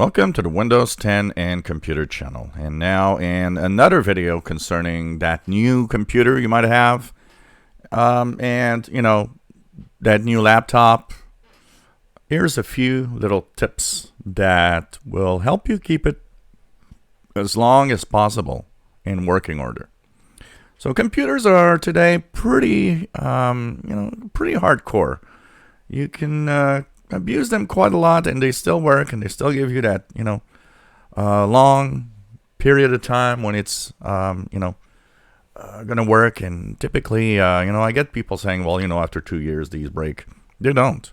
Welcome to the Windows 10 and Computer channel. And now in another video concerning that new computer you might have, and that new laptop. Here's a few little tips that will help you keep it as long as possible in working order. So computers are today pretty hardcore. You can abuse them quite a lot, and they still work, and they still give you that long period of time when it's gonna work. And typically I get people saying, well, after 2 years these break. They don't.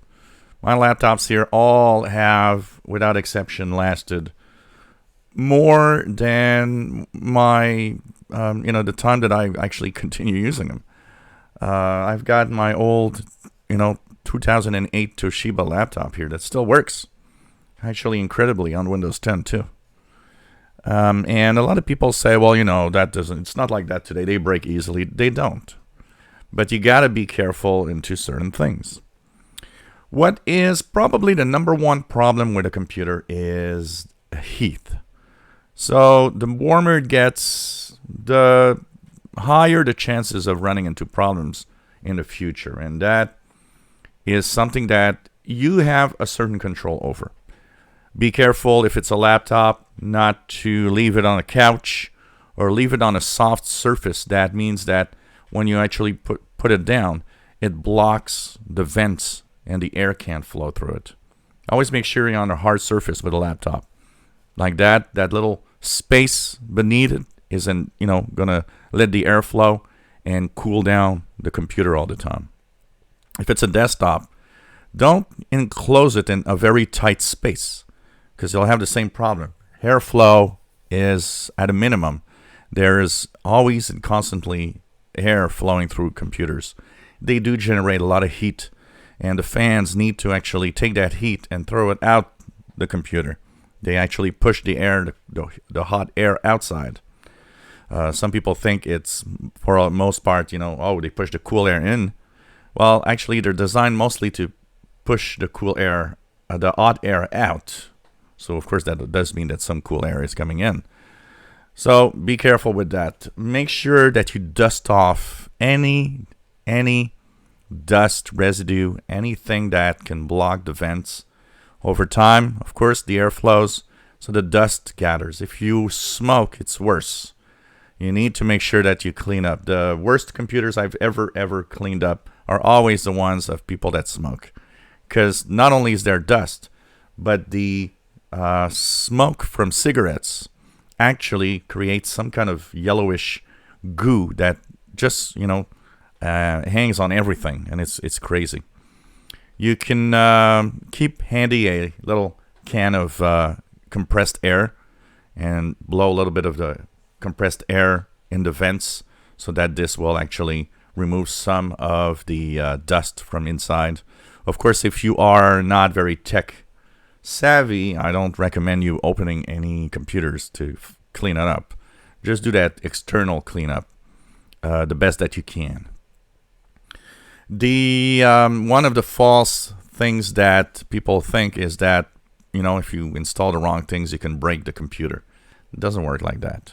My laptops here all have, without exception, lasted more than my the time that I actually continue using them. I've got my old 2008 Toshiba laptop here that still works, actually incredibly, on Windows 10 too. And a lot of people say, well, that doesn't, it's not like that today. They break easily. They don't. But you got to be careful into certain things. What is probably the number one problem with a computer is heat. So the warmer it gets, the higher the chances of running into problems in the future. And that is something that you have a certain control over. Be careful, if it's a laptop, not to leave it on a couch or leave it on a soft surface. That means that when you actually put it down, it blocks the vents and the air can't flow through it. Always make sure you're on a hard surface with a laptop. Like that little space beneath it isn't, gonna let the air flow and cool down the computer all the time. If it's a desktop, don't enclose it in a very tight space, because you'll have the same problem. Airflow is at a minimum. There is always and constantly air flowing through computers. They do generate a lot of heat, and the fans need to actually take that heat and throw it out the computer. They actually push the air, the hot air outside. Some people think it's, for the most part, they push the cool air in. Well, actually, they're designed mostly to push the cool air, the hot air out. So, of course, that does mean that some cool air is coming in. So, be careful with that. Make sure that you dust off any dust residue, anything that can block the vents. Over time, of course, the air flows, so the dust gathers. If you smoke, it's worse. You need to make sure that you clean up. The worst computers I've ever cleaned up are always the ones of people that smoke. Because not only is there dust, but the smoke from cigarettes actually creates some kind of yellowish goo that just, hangs on everything, and it's crazy. You can keep handy a little can of compressed air and blow a little bit of the compressed air in the vents so that this will actually remove some of the dust from inside. Of course, if you are not very tech savvy, I don't recommend you opening any computers to clean it up. Just do that external cleanup the best that you can. The one of the false things that people think is that if you install the wrong things, you can break the computer. It doesn't work like that.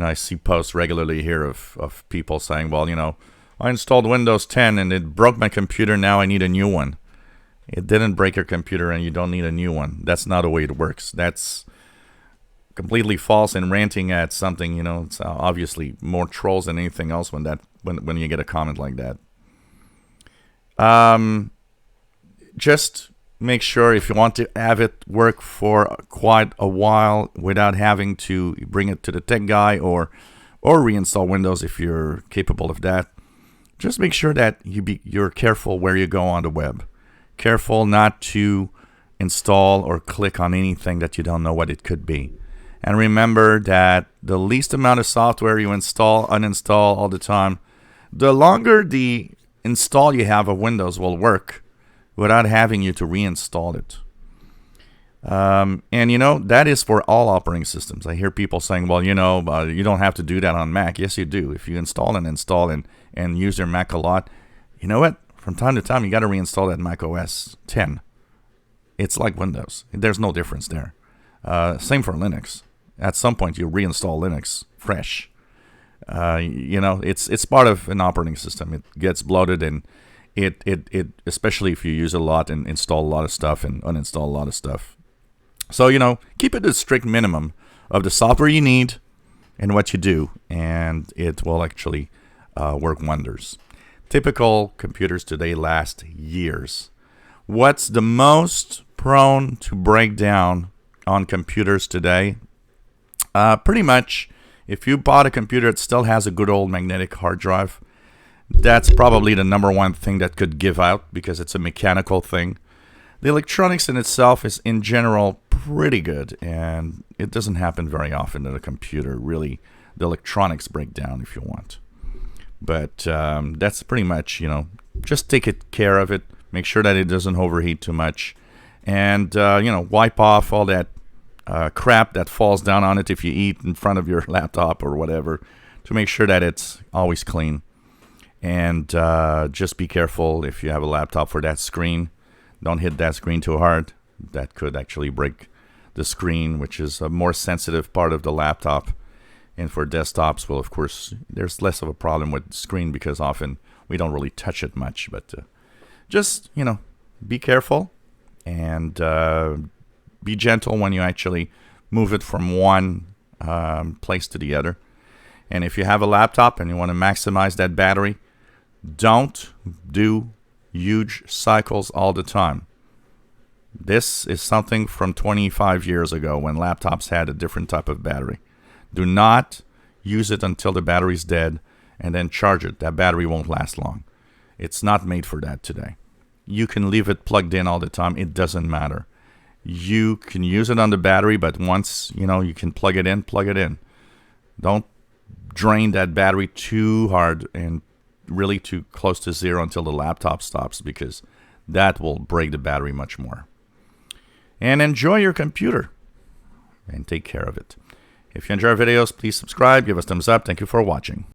I see posts regularly here of people saying, well, I installed Windows 10 and it broke my computer, now I need a new one. It didn't break your computer and you don't need a new one. That's not the way it works. That's completely false and ranting at something. It's obviously more trolls than anything else when you get a comment like that. Just make sure, if you want to have it work for quite a while without having to bring it to the tech guy or reinstall Windows if you're capable of that, just make sure that you're careful where you go on the web. Careful not to install or click on anything that you don't know what it could be. And remember that the least amount of software you uninstall all the time, the longer the install you have of Windows will work without having you to reinstall it. And that is for all operating systems. I hear people saying, well, you don't have to do that on Mac. Yes, you do. If you install and use your Mac a lot, you know what? From time to time, you got to reinstall that Mac OS 10. It's like Windows. There's no difference there. Same for Linux. At some point, you reinstall Linux fresh. It's part of an operating system. It gets bloated, and it especially if you use it a lot and install a lot of stuff and uninstall a lot of stuff. So, keep it to a strict minimum of the software you need and what you do, and it will actually work wonders. Typical computers today last years. What's the most prone to break down on computers today? Pretty much, if you bought a computer that still has a good old magnetic hard drive, that's probably the number one thing that could give out because it's a mechanical thing. The electronics in itself is, in general, pretty good, and it doesn't happen very often that a computer really, the electronics break down if you want. But that's pretty much, just take care of it. Make sure that it doesn't overheat too much. And, wipe off all that crap that falls down on it if you eat in front of your laptop or whatever to make sure that it's always clean. And just be careful if you have a laptop for that screen. Don't hit that screen too hard. That could actually break the screen, which is a more sensitive part of the laptop. And for desktops, well, of course, there's less of a problem with the screen because often we don't really touch it much. But just, be careful and be gentle when you actually move it from one place to the other. And if you have a laptop and you want to maximize that battery, don't do huge cycles all the time. This is something from 25 years ago when laptops had a different type of battery. Do not use it until the battery's dead and then charge it. That battery won't last long. It's not made for that today. You can leave it plugged in all the time. It doesn't matter. You can use it on the battery, but once, you can plug it in. Don't drain that battery too hard and really too close to zero until the laptop stops, because that will break the battery much more. And enjoy your computer and take care of it. If you enjoy our videos, please subscribe, give us thumbs up. Thank you for watching.